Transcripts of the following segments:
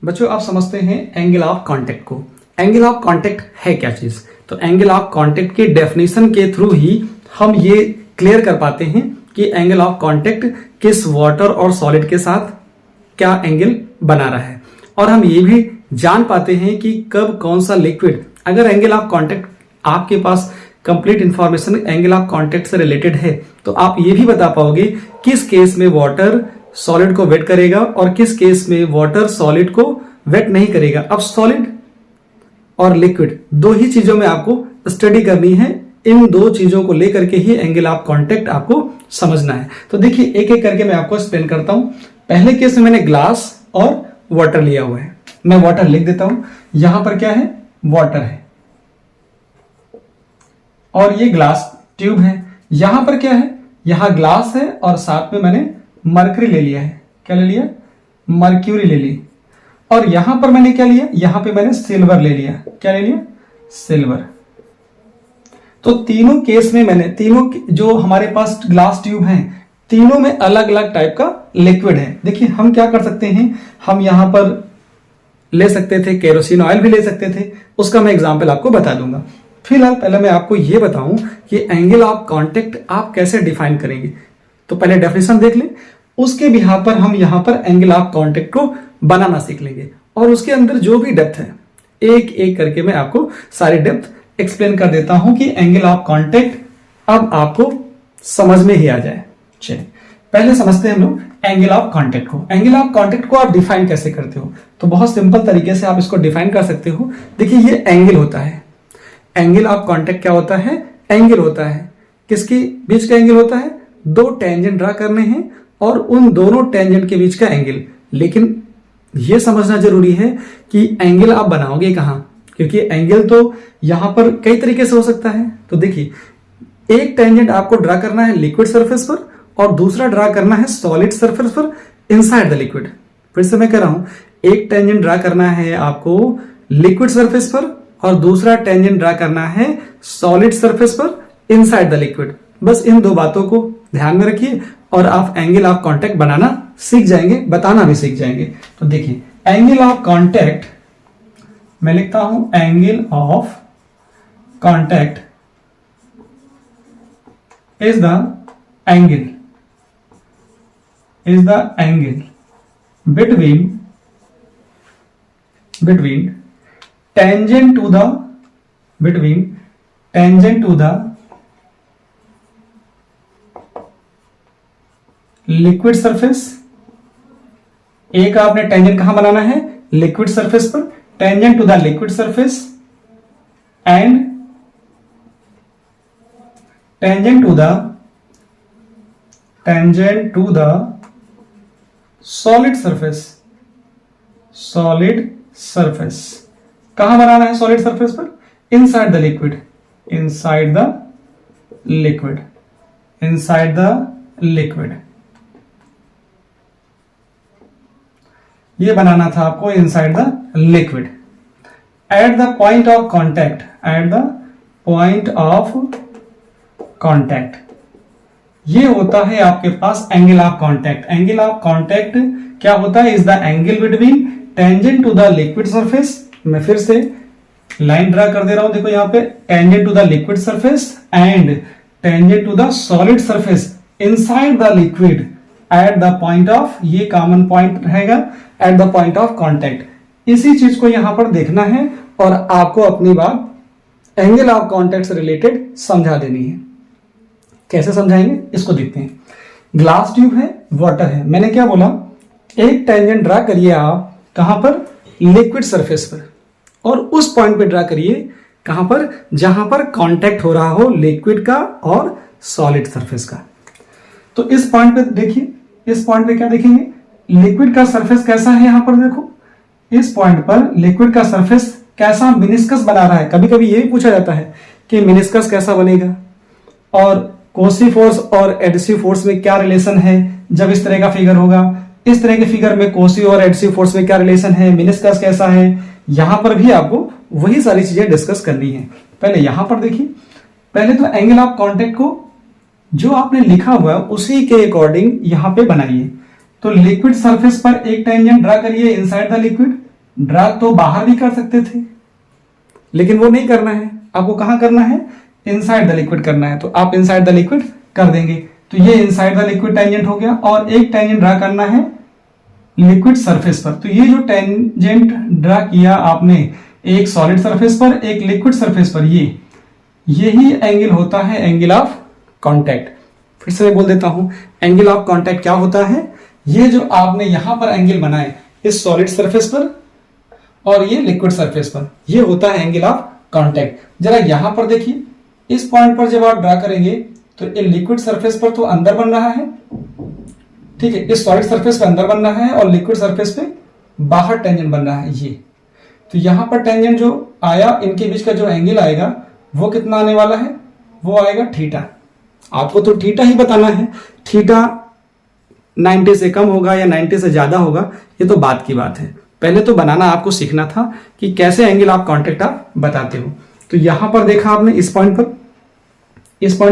बच्चों आप समझते हैं एंगल ऑफ कांटेक्ट को। एंगल ऑफ कांटेक्ट है क्या चीज? तो एंगल ऑफ कांटेक्ट के डेफिनेशन के थ्रू ही हम ये क्लियर कर पाते हैं कि एंगल ऑफ कांटेक्ट किस वाटर और सॉलिड के साथ क्या एंगल बना रहा है, और हम ये भी जान पाते हैं कि कब कौन सा लिक्विड, अगर एंगल ऑफ कांटेक्ट आपके पास complete information angle of contact से रिलेटेड है तो आप ये भी बता पाओगे किस केस में वाटर सॉलिड को वेट करेगा और किस केस में वाटर सॉलिड को वेट नहीं करेगा। अब सॉलिड और लिक्विड दो ही चीजों में आपको स्टडी करनी है, इन दो चीजों को लेकर के ही एंगल ऑफ कांटेक्ट आपको समझना है। तो देखिए एक एक करके मैं आपको एक्सप्लेन करता हूं। पहले केस में मैंने ग्लास और वाटर लिया हुआ है, मैं वाटर लिख देता हूं। यहां पर क्या है? वाटर है, और ये ग्लास ट्यूब है। यहां पर क्या है? यहां ग्लास है और साथ में मैंने मरकरी ले लिया है। क्या ले लिया? मर्क्यूरी ले ली। और यहां पर मैंने क्या लिया? यहां पे मैंने सिल्वर ले लिया। क्या ले लिया? सिल्वर। तो तीनों केस में मैंने तीनों जो हमारे पास ग्लास ट्यूब हैं तीनों में अलग अलग टाइप का लिक्विड है। देखिए हम क्या कर सकते हैं, हम यहां पर ले सकते थे केरोसिन ऑयल भी ले सकते थे, उसका मैं एग्जांपल आपको बता दूंगा। फिलहाल पहले मैं आपको यह बताऊं कि एंगल ऑफ कांटेक्ट आप कैसे डिफाइन करेंगे। तो पहले डेफिनेशन देख लें, उसके बिहाफ पर हम यहां पर एंगल ऑफ कांटेक्ट को बनाना सीख लेंगे, और उसके अंदर जो भी डेप्थ है एक एक करके मैं आपको सारी डेप्थ एक्सप्लेन कर देता हूं कि एंगल ऑफ कांटेक्ट अब आपको समझ में ही आ जाए। चलिए पहले समझते हैं हम लोग एंगल ऑफ कांटेक्ट को। एंगल ऑफ कांटेक्ट को आप डिफाइन कैसे करते हो? तो बहुत सिंपल तरीके से आप इसको डिफाइन कर सकते हो। देखिए ये एंगल होता है, एंगल ऑफ कांटेक्ट क्या होता है? एंगल होता है। किसके बीच का एंगल होता है? दो टेंजेंट ड्रा करने हैं और उन दोनों टेंजेंट के बीच का एंगल। लेकिन यह समझना जरूरी है कि एंगल आप बनाओगे कहां, क्योंकि एंगल तो यहां पर कई तरीके से हो सकता है। तो देखिए एक टेंजेंट आपको ड्रा करना है लिक्विड सरफेस पर और दूसरा ड्रा करना है सॉलिड सरफेस पर इनसाइड द लिक्विड। फिर से मैं कह रहा हूं, एक टेंजेंट ड्रा करना है आपको लिक्विड सरफेस पर और दूसरा टेंजेंट ड्रा करना है सॉलिड सरफेस पर इनसाइड द लिक्विड। बस इन दो बातों को ध्यान में रखिए और आप एंगल ऑफ कांटेक्ट बनाना सीख जाएंगे, बताना भी सीख जाएंगे। तो देखिए एंगल ऑफ कांटेक्ट मैं लिखता हूं, angle of contact is the angle between tangent to the liquid surface. एक आपने टेंजेंट कहां बनाना है? लिक्विड सरफेस पर। Tangent to the liquid surface and tangent to the solid surface. कहां बनाना है सॉलिड सरफेस पर? Inside the liquid. ये बनाना था आपको inside the liquid. At the point of contact ये होता है आपके पास angle of contact. Angle of contact क्या होता है? Is the angle between tangent to the liquid surface. मैं फिर से लाइन ड्रा कर दे रहा हूं, देखो यहां पे tangent to the liquid surface and tangent to the solid surface inside the liquid at the point of, ये कॉमन पॉइंट रहेगा, at the point of contact. इसी चीज को यहां पर देखना है और आपको अपनी बात एंगल ऑफ कांटेक्ट से रिलेटेड समझा देनी है। कैसे समझाएंगे इसको देखते हैं। ग्लास ट्यूब है, वाटर है, मैंने क्या बोला? एक टेंजेंट ड्रा करिए आप कहां पर? लिक्विड सरफेस पर, और उस पॉइंट पे ड्रा करिए कहां पर? जहां पर कांटेक्ट हो रहा हो लिक्विड का और सॉलिड सरफेस का। तो इस पॉइंट पे देखिए, इस पॉइंट पे क्या देखेंगे? लिक्विड का सरफेस कैसा है? यहां पर देखो इस पॉइंट पर लिक्विड का सरफेस कैसा मिनिस्कस बना रहा है। कभी कभी ये भी पूछा जाता है कि मिनिस्कस कैसा बनेगा और कोसी फोर्स और एडहेसिव फोर्स में क्या रिलेशन है। जब इस तरह का फिगर होगा, इस तरह के फिगर में कोसी और एडहेसिव फोर्स में क्या रिलेशन है, मिनिस्कस कैसा है, यहां पर भी आपको वही सारी चीजें डिस्कस करनी है। पहले यहां पर देखिए, पहले तो एंगल ऑफ कांटेक्ट को जो आपने लिखा हुआ है उसी के अकॉर्डिंग यहां पे बनाइए। तो लिक्विड सरफेस पर एक टेंजेंट ड्रा करिए इनसाइड द लिक्विड, ड्रा तो बाहर भी कर सकते थे, लेकिन वो नहीं करना है, आपको कहां करना है, इनसाइड द लिक्विड करना है, तो आप इनसाइड द लिक्विड कर देंगे। तो ये इनसाइड द लिक्विड टेंजेंट हो गया, और एक टेंजेंट ड्रा करना है लिक्विड सरफेस पर। तो ये जो टेंजेंट ड्रा किया आपने एक सॉलिड सरफेस पर, एक लिक्विड सरफेस पर, यही एंगल होता है एंगल ऑफ कांटेक्ट। फिर से मैं बोल देता हूं, एंगल ऑफ कांटेक्ट क्या होता है, ये जो आपने यहां पर एंगल बनाए इस सॉलिड सरफेस पर और ये लिक्विड सरफेस पर, ये होता है एंगल ऑफ कांटेक्ट। जरा यहां पर देखिए, इस पॉइंट पर जब आप ड्रा करेंगे तो ये लिक्विड सरफेस पर तो अंदर बन रहा है, ठीक है, इस सॉलिड सरफेस पे अंदर बन रहा है और लिक्विड सरफेस पे बाहर टेंजेंट बन रहा है ये। तो यहां पर टेंजेंट जो आया, इनके बीच का जो एंगल आएगा वो कितना आने वाला है, वो आएगा थीटा। आपको तो थीटा ही बताना है, थीटा 90 से कम होगा या 90 से ज्यादा होगा, ये तो बात की बात है। पहले तो बनाना आपको सीखना था कि कैसे एंगल ऑफ कांटेक्ट आप बताते हो। तो यहां पर देखा आपने, इस पॉइंट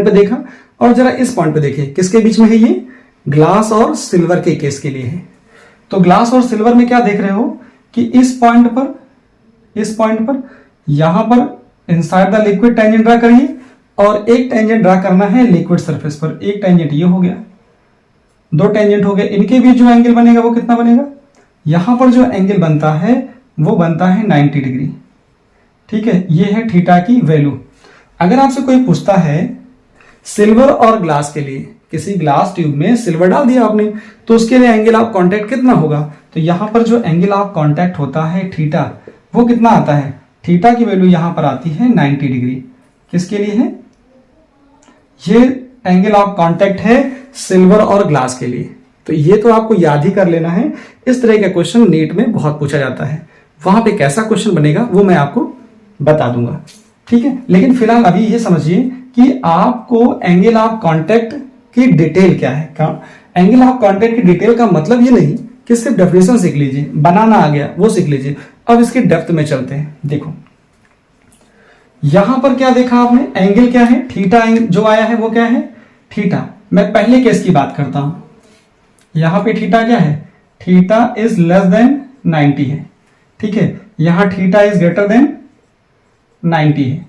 पे देखा, और जरा इस पॉइंट पे देखिए, किसके बीच में है ये, ग्लास और सिल्वर के केस के लिए है। तो ग्लास और सिल्वर में क्या देख रहे हो कि इस पॉइंट पर यहां पर inside the liquid tangent draw करिए, और एक टेंजेंट ड्रा करना है लिक्विड सरफेस पर। एक टेंजेंट ये हो गया, दो टेंजेंट हो गए, इनके बीच जो एंगल बनेगा वो कितना बनेगा, यहां पर जो एंगल बनता है वो बनता है 90 डिग्री, ठीक है। ये है थीटा की वैल्यू। अगर आपसे कोई पूछता है सिल्वर और ग्लास के लिए, किसी ग्लास ट्यूब में सिल्वर डाल दिया आपने, तो उसके लिए एंगल ऑफ कांटेक्ट कितना होगा, तो यहां पर जो एंगल ऑफ कांटेक्ट होता है थीटा, वो कितना आता है, थीटा की वैल्यू यहां पर आती है 90 डिग्री। किसके लिए है, ये एंगल ऑफ कांटेक्ट है सिल्वर और ग्लास के लिए। तो ये तो आपको याद ही कर लेना है, इस तरह का क्वेश्चन नीट में बहुत पूछा जाता है। वहां पे कैसा क्वेश्चन बनेगा वो मैं आपको बता दूंगा, ठीक है। लेकिन फिलहाल अभी ये समझिए कि आपको एंगल ऑफ कांटेक्ट की डिटेल क्या है। एंगल ऑफ कांटेक्ट की डिटेल का मतलब ये नहीं कि सिर्फ डेफिनेशन सीख लीजिए, बनाना आ गया वो सीख लीजिए। अब इसके डेप्थ में चलते हैं। देखो यहां पर क्या देखा आपने, एंगल क्या है, थीटा जो आया है वो क्या है, थीटा। मैं पहले केस की बात करता हूं, यहां पे थीटा क्या है, थीटा इज लेस देन 90 है, ठीक है। यहां थीटा इज ग्रेटर देन 90 है,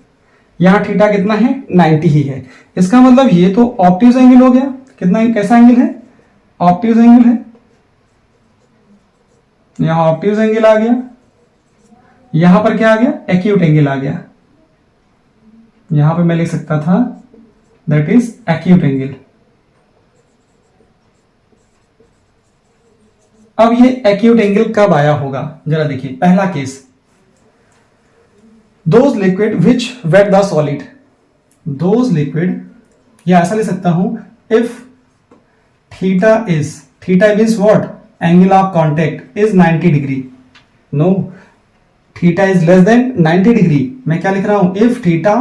यहां थीटा कितना है, 90 ही है। इसका मतलब ये तो ऑब्ट्यूज एंगल हो गया। कितना, कैसा एंगल है, ऑब्ट्यूज एंगल है, यहां ऑब्ट्यूज एंगल आ गया, यहां पर क्या आ गया, एक्यूट एंगल आ गया। यहां पे मैं लिख सकता था दैट इज एक्यूट एंगल। अब ये एक्यूट एंगल कब आया होगा, जरा देखिए। पहला case, those liquid which wet the solid, those liquid, या ऐसा लिख सकता हूं, if theta means what, angle of contact is 90 degree, no, theta is less than 90 degree. मैं क्या लिख रहा हूं, इफ थीटा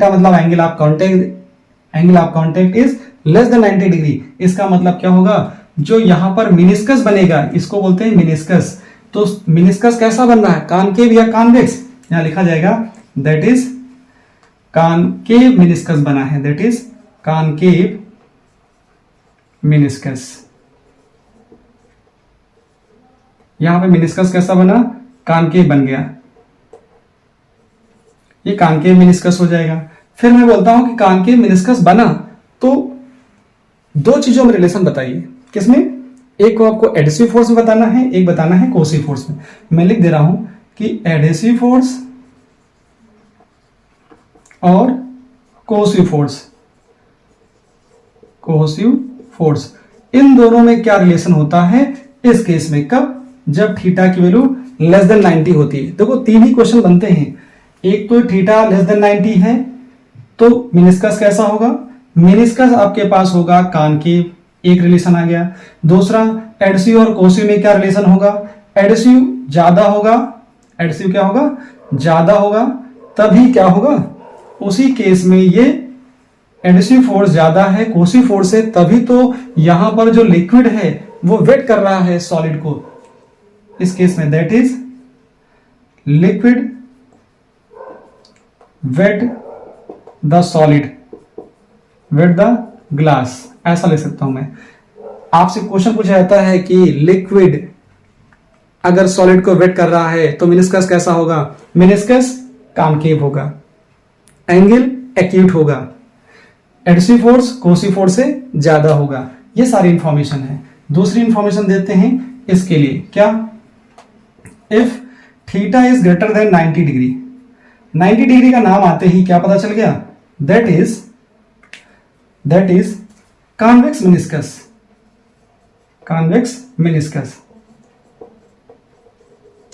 मतलब angle of contact is less than 90 degree. इसका मतलब क्या होगा, जो यहां पर मिनिस्कस बनेगा, इसको बोलते हैं मिनिस्कस। तो मिनिस्कस कैसा बन रहा है, कॉनकेव या कॉन्वेक्स, यहां लिखा जाएगा दैट इज कॉनकेव मिनिस्कस बना है, दैट इज कॉनकेव मिनिस्कस। यहां पे मिनिस्कस कैसा बना, कॉनकेव बन गया, ये कॉनकेव मिनिस्कस हो जाएगा। फिर मैं बोलता हूं कि कॉनकेव मिनिस्कस बना तो दो चीजों में रिलेशन बताइए। किसमें, एक को आपको एडहेसिव फोर्स में बताना है, एक बताना है कोहेसिव फोर्स में। मैं लिख दे रहा हूं कि एडहेसिव फोर्स और कोहेसिव फोर्स, इन दोनों में क्या रिलेशन होता है इस केस में, कब, जब थीटा की वैल्यू लेस देन 90 होती है। देखो तीन ही क्वेश्चन बनते हैं, एक तो थीटा लेस देन 90 है तो मिनिस्कस कैसा होगा, मिनिस्कस आपके पास होगा कॉनकेव, एक रिलेशन आ गया। दूसरा, एडहेसिव और कोहेसिव में क्या रिलेशन होगा, एडहेसिव ज्यादा होगा, एडहेसिव क्या होगा, ज्यादा होगा, तभी क्या होगा, उसी केस में ये एडहेसिव फोर्स ज्यादा है कोहेसिव फोर्स से, तभी तो यहां पर जो लिक्विड है वो वेट कर रहा है सॉलिड को। इस केस में that is liquid wet the solid, wet the glass, ऐसा ले सकता हूं मैं। आपसे क्वेश्चन पूछा जाता है कि लिक्विड अगर सॉलिड को वेट कर रहा है तो मिनिस्कस कैसा होगा? मिनिस्कस कॉनकेव होगा, एंगल एक्यूट होगा, एडहेसिव फोर्स कोसी फोर्स से ज्यादा होगा। ये सारी इंफॉर्मेशन है। दूसरी इंफॉर्मेशन देते हैं इसके लिए, क्या? If theta is greater than 90 degree, 90 degree का नाम आते ही क्या पता चल गया? That is convex meniscus, convex meniscus.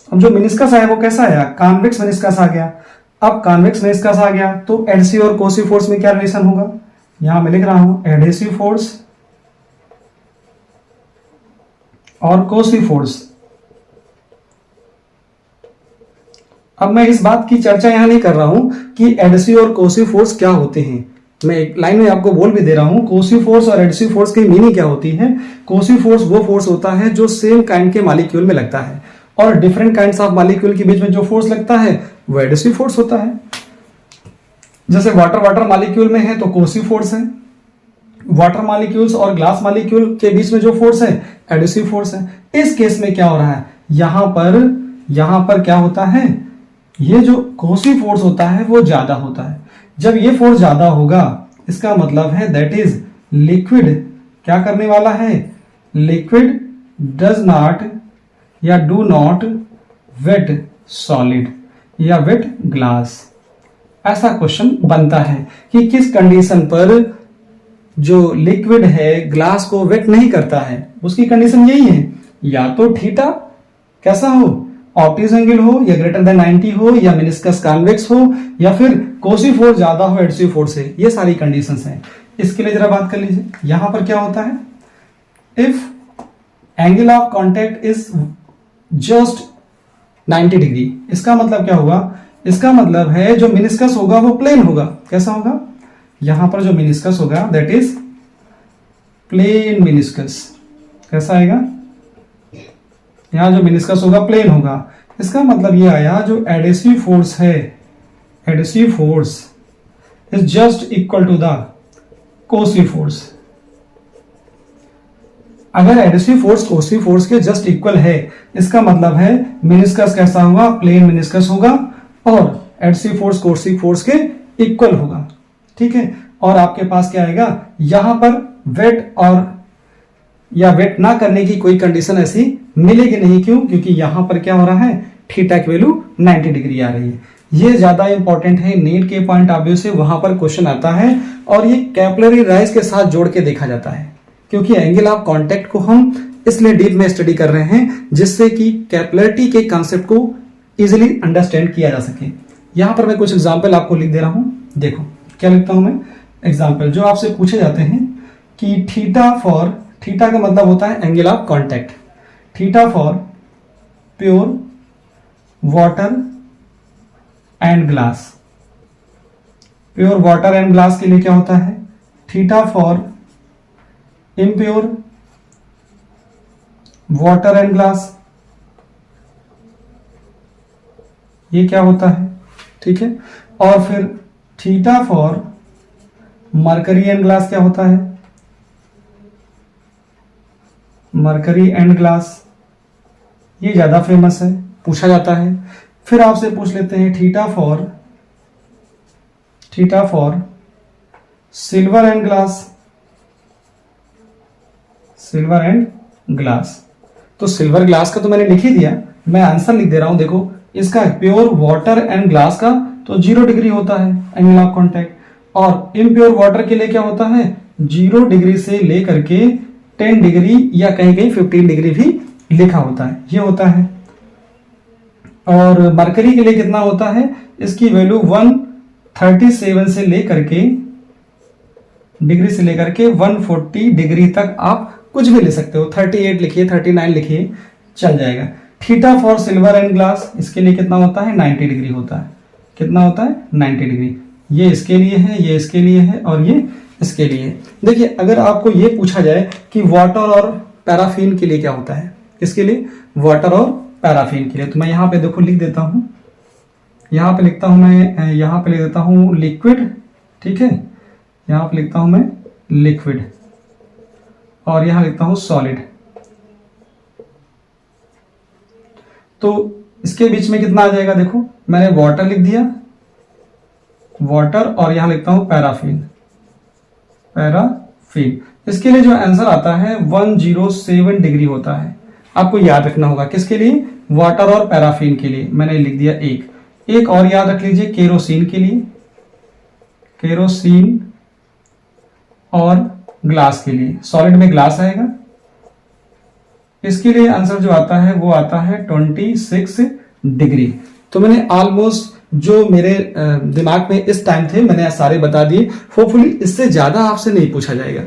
अब जो मेनिस्कस आया वो कैसा आया? कॉन्वेक्स मेनिस्कस आ गया। अब कॉन्वेक्स मेनिस्कस आ गया तो एडहेसिव और कोसी फोर्स में क्या रिलेशन होगा? यहां मैं लिख रहा हूं एडहेसिव फोर्स और कोसी फोर्स। अब मैं इस बात की चर्चा यहां नहीं कर रहा हूं कि एडहेसिव और कोसी फोर्स क्या होते हैं। मैं एक लाइन में आपको बोल भी दे रहा हूं कोसी फोर्स और एडहेसिव फोर्स की मीनिंग क्या होती है। कोसी फोर्स वो फोर्स होता है जो सेम काइंड के मॉलिक्यूल में लगता है, और डिफरेंट काइंड्स ऑफ मॉलिक्यूल के बीच में जो फोर्स लगता है वो एडहेसिव फोर्स होता है। जैसे वाटर मॉलिक्यूल में है तो कोसी फोर्स है, वाटर मॉलिक्यूल्स और ग्लास मॉलिक्यूल के बीच में जो फोर्स है एडहेसिव फोर्स है। इस केस में क्या हो रहा है? यहां पर क्या होता है? ये जो कोसी फोर्स होता है वो ज्यादा होता है। जब ये फोर्स ज्यादा होगा इसका मतलब है दैट इज लिक्विड क्या करने वाला है? लिक्विड डज नॉट या डू नॉट वेट सॉलिड या वेट ग्लास। ऐसा क्वेश्चन बनता है कि किस कंडीशन पर जो लिक्विड है ग्लास को वेट नहीं करता है। उसकी कंडीशन यही है, या तो थीटा कैसा हो? ऑप्टिज एंगल हो, या ग्रेटर देन 90 हो, या मेनिस्कस कॉन्वेक्स हो, या फिर कोसी फोर्स ज्यादा हो एडहेसिव फोर्स से। ये सारी कंडीशंस हैं। इसके लिए जरा बात कर लीजिए। यहां पर क्या होता है? If angle of contact is just 90 degree, इसका मतलब क्या हुआ? इसका मतलब है जो मेनिस्कस होगा वो प्लेन होगा। कैसा होगा? यहां पर जो मेनिस्कस होगा दैट इज प्लेन मेनिस्कस। कैसा आएगा? यहां जो मेनिस्कस होगा प्लेन होगा। इसका मतलब ये आया जो एडहेसिव फोर्स है, adhesive force is just equal to the cohesive force. अगर एडहेसिव फोर्स कोसी फोर्स के जस्ट इक्वल है इसका मतलब है मेनिस्कस कैसा होगा? प्लेन मेनिस्कस होगा, और एडहेसिव फोर्स कोसी फोर्स के इक्वल होगा। ठीक है। और आपके पास क्या आएगा? यहां पर वेट और या वेट ना करने की कोई कंडीशन ऐसी मिलेगी नहीं। क्यों? क्योंकि यहां पर क्या हो रहा है? थीटा की वैल्यू 90 डिग्री आ रही है। ये ज्यादा इंपॉर्टेंट है, नीट के पॉइंट ऑफ व्यू से वहां पर क्वेश्चन आता है, और ये कैपिलरी राइज के साथ जोड़ के देखा जाता है। क्योंकि एंगल ऑफ कांटेक्ट को हम इसलिए डीप में स्टडी कर रहे हैं जिससे कि कैपिलरिटी के कॉन्सेप्ट को इजिली अंडरस्टैंड किया जा सके। यहां पर मैं कुछ एग्जाम्पल आपको लिख दे रहा हूं। देखो क्या लिखता हूं मैं? एग्जाम्पल जो आपसे पूछे जाते हैं कि थीटा का मतलब होता है angle of contact. Theta for pure water and glass. Pure water and glass के लिए क्या होता है? Theta for impure water and glass. ये क्या होता है? ठीक है। और फिर theta for mercury and glass क्या होता है? मरकरी एंड ग्लास, ये ज्यादा फेमस है, पूछा जाता है। फिर आपसे पूछ लेते हैं theta for silver and glass. Silver and glass, तो सिल्वर ग्लास का तो मैंने लिख ही दिया, मैं आंसर लिख दे रहा हूं। देखो इसका प्योर वाटर एंड ग्लास का तो 0 डिग्री होता है एंगल ऑफ कांटेक्ट, और इम्प्योर वाटर के लिए क्या होता है? 0 डिग्री से लेकर के 10 डिग्री या कहीं कहीं 15 डिग्री भी लिखा होता है, ये होता है। और मरकरी के लिए कितना होता है? इसकी वैल्यू 137 से लेकर के डिग्री से लेकर के 140 डिग्री तक आप कुछ भी ले सकते हो। 38 लिखिए, 39 लिखिए, चल जाएगा। Theta for silver and glass, इसके लिए कितना होता है? 90 डिग्री होता है। कितना होता है? 90 डिग्री। ये इसके लिए है, ये इसके लिए है, और ये इसके लिए। देखिए अगर आपको ये पूछा जाए कि वाटर और पैराफिन के लिए क्या होता है, किसके लिए? वाटर और पैराफिन के लिए, तो मैं यहाँ पे देखो लिख देता हूँ। यहाँ पे लिखता हूँ मैं, यहाँ पे लिख देता हूँ लिक्विड। ठीक है, यहाँ पे लिखता हूँ मैं लिक्विड, और यहाँ लिखता हूँ सॉलिड। तो इसके बीच में कितना आ जाएगा, देखो मैंने वाटर लिख दिया, वाटर, और यहां लिखता हूं पैराफिन, पैराफिन। इसके लिए जो आंसर आता है 107 डिग्री होता है। आपको याद रखना होगा किसके लिए, वाटर और पैराफिन के लिए। मैंने लिख दिया एक और याद रख लीजिए केरोसिन के लिए, केरोसिन और ग्लास के लिए, सॉलिड में ग्लास आएगा। इसके लिए आंसर जो आता है वो आता है 26 डिग्री। तो मैंने ऑलमोस्ट जो मेरे दिमाग में इस टाइम थे मैंने सारे बता दिए। होपफुली इससे ज्यादा आपसे नहीं पूछा जाएगा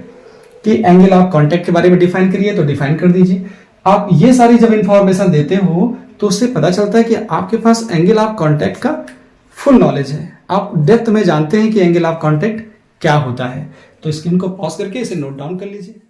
कि एंगल ऑफ कांटेक्ट के बारे में डिफाइन करिए तो डिफाइन कर दीजिए। आप ये सारी जब इंफॉर्मेशन देते हो तो उससे पता चलता है कि आपके पास एंगल ऑफ कांटेक्ट का फुल नॉलेज है, आप डेप्थ में जानते हैं कि एंगल ऑफ कांटेक्ट क्या होता है। तो स्क्रीन को पॉज करके इसे नोट डाउन कर लीजिए।